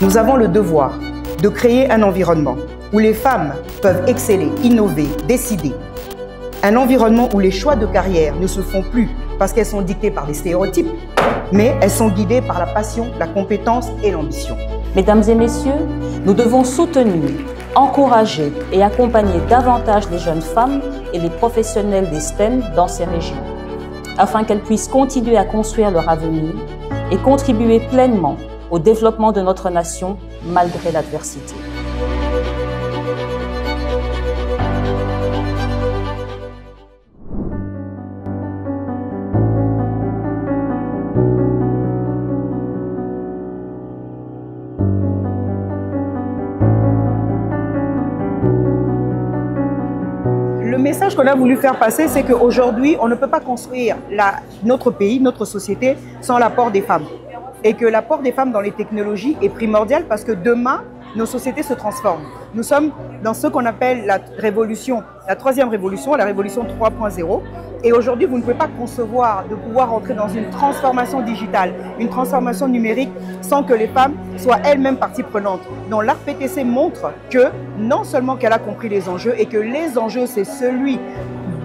Nous avons le devoir de créer un environnement où les femmes peuvent exceller, innover, décider. Un environnement où les choix de carrière ne se font plus parce qu'elles sont dictées par des stéréotypes, mais elles sont guidées par la passion, la compétence et l'ambition. Mesdames et messieurs, nous devons soutenir, encourager et accompagner davantage les jeunes femmes et les professionnels des STEM dans ces régions, afin qu'elles puissent continuer à construire leur avenir et contribuer pleinement au développement de notre nation malgré l'adversité. Le message qu'on a voulu faire passer, c'est qu'aujourd'hui, on ne peut pas construire notre pays, notre société, sans l'apport des femmes. Et que l'apport des femmes dans les technologies est primordial parce que demain, nos sociétés se transforment. Nous sommes dans ce qu'on appelle la révolution, la troisième révolution, la révolution 3.0. Et aujourd'hui, vous ne pouvez pas concevoir de pouvoir entrer dans une transformation digitale, une transformation numérique, sans que les femmes soient elles-mêmes partie prenante. Donc l'ARPTC montre que non seulement qu'elle a compris les enjeux, et que les enjeux, c'est celui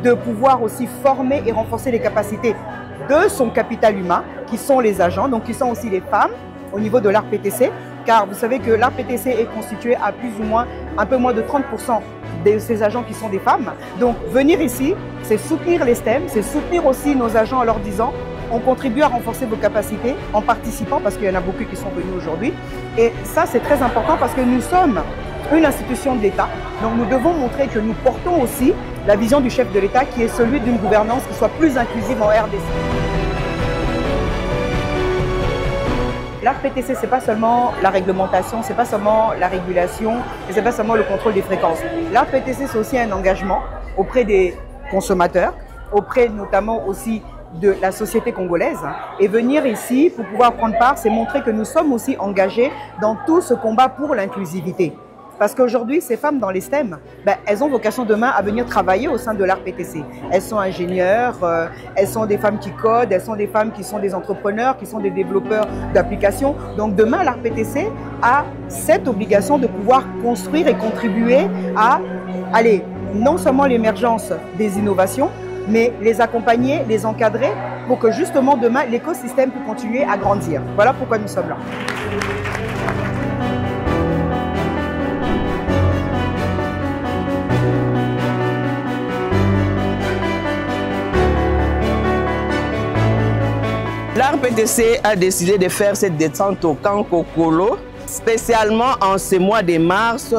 de pouvoir aussi former et renforcer les capacités de son capital humain, qui sont les agents, donc qui sont aussi les femmes au niveau de l'ARPTC, car vous savez que l'ARPTC est constitué à plus ou moins, un peu moins de 30% de ces agents qui sont des femmes. Donc venir ici, c'est soutenir les STEM, c'est soutenir aussi nos agents en leur disant on contribue à renforcer vos capacités en participant, parce qu'il y en a beaucoup qui sont venus aujourd'hui. Et ça, c'est très important parce que nous sommes une institution de l'État, donc nous devons montrer que nous portons aussi la vision du chef de l'État qui est celui d'une gouvernance qui soit plus inclusive en RDC. L'ARPTC, ce n'est pas seulement la réglementation, ce n'est pas seulement la régulation, et ce n'est pas seulement le contrôle des fréquences. L'ARPTC, c'est aussi un engagement auprès des consommateurs, auprès notamment aussi de la société congolaise. Et venir ici pour pouvoir prendre part, c'est montrer que nous sommes aussi engagés dans tout ce combat pour l'inclusivité. Parce qu'aujourd'hui, ces femmes dans les STEM, elles ont vocation demain à venir travailler au sein de l'ARPTC. Elles sont ingénieures, elles sont des femmes qui codent, elles sont des femmes qui sont des entrepreneurs, qui sont des développeurs d'applications. Donc demain, l'ARPTC a cette obligation de pouvoir construire et contribuer à, non seulement l'émergence des innovations, mais les accompagner, les encadrer pour que justement demain, l'écosystème puisse continuer à grandir. Voilà pourquoi nous sommes là. L'ARPTC a décidé de faire cette descente au camp Kokolo, spécialement en ce mois de mars.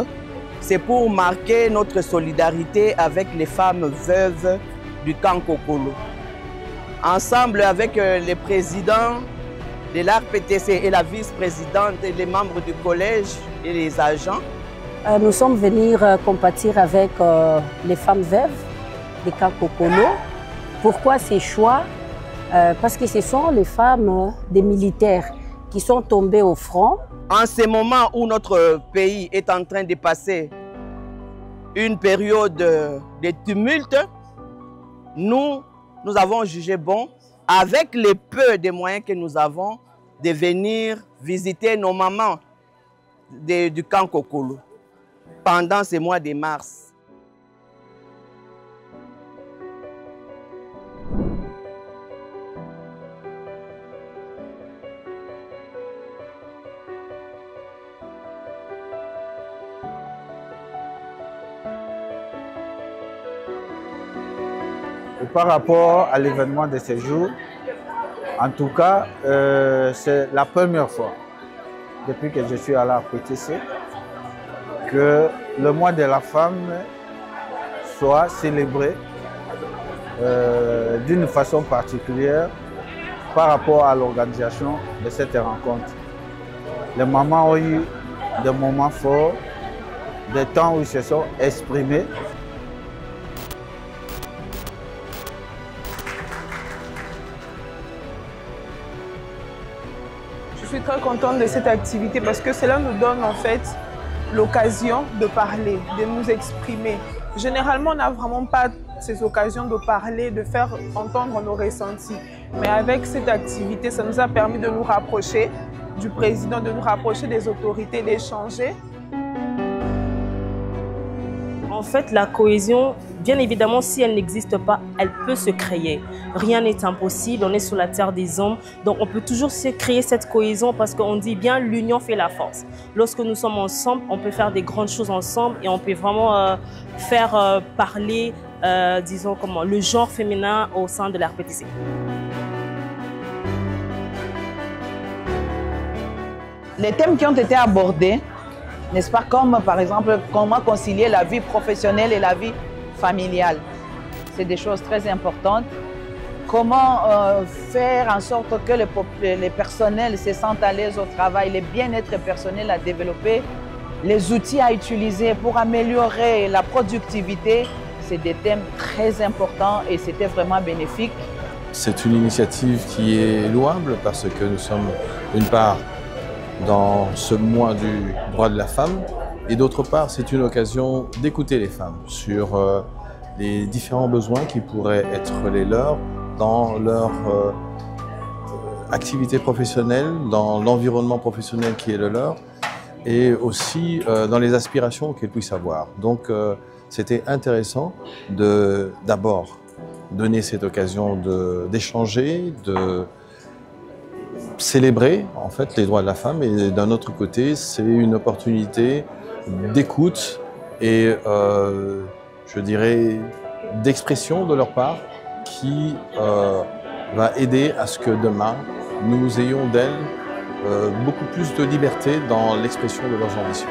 C'est pour marquer notre solidarité avec les femmes veuves du camp Kokolo. Ensemble avec le président de l'ARPTC et la vice-présidente et les membres du collège et les agents, nous sommes venus compatir avec les femmes veuves du camp Kokolo. Pourquoi ces choix? Parce que ce sont les femmes des militaires qui sont tombées au front. En ce moment où notre pays est en train de passer une période de tumulte, nous avons jugé bon, avec les peu de moyens que nous avons, de venir visiter nos mamans du camp Kokolo pendant ce mois de mars. Et par rapport à l'événement de ce jour, en tout cas, c'est la première fois depuis que je suis à l'ARPTC que le mois de la femme soit célébré d'une façon particulière par rapport à l'organisation de cette rencontre. Les mamans ont eu des moments forts, des temps où ils se sont exprimés. Je suis très contente de cette activité parce que cela nous donne en fait l'occasion de parler, de nous exprimer. Généralement, on n'a vraiment pas ces occasions de parler, de faire entendre nos ressentis. Mais avec cette activité, ça nous a permis de nous rapprocher, du président, de nous rapprocher des autorités, d'échanger. En fait, la cohésion, bien évidemment, si elle n'existe pas, elle peut se créer. Rien n'est impossible, on est sur la terre des hommes. Donc, on peut toujours se créer cette cohésion parce qu'on dit bien l'union fait la force. Lorsque nous sommes ensemble, on peut faire des grandes choses ensemble et on peut vraiment faire parler, disons, le genre féminin au sein de l'RPTC. Les thèmes qui ont été abordés, n'est-ce pas, comme par exemple comment concilier la vie professionnelle et la vie familiale. C'est des choses très importantes. Comment faire en sorte que les personnels se sentent à l'aise au travail, le bien-être personnel à développer, les outils à utiliser pour améliorer la productivité. C'est des thèmes très importants et c'était vraiment bénéfique. C'est une initiative qui est louable parce que nous sommes d'une part dans ce mois du droit de la femme et d'autre part c'est une occasion d'écouter les femmes sur les différents besoins qui pourraient être les leurs dans leur activité professionnelle, dans l'environnement professionnel qui est le leur et aussi dans les aspirations qu'elles puissent avoir. Donc c'était intéressant de d'abord donner cette occasion d'échanger, de célébrer en fait les droits de la femme et d'un autre côté c'est une opportunité d'écoute et je dirais d'expression de leur part qui va aider à ce que demain nous ayons d'elles beaucoup plus de liberté dans l'expression de leurs ambitions.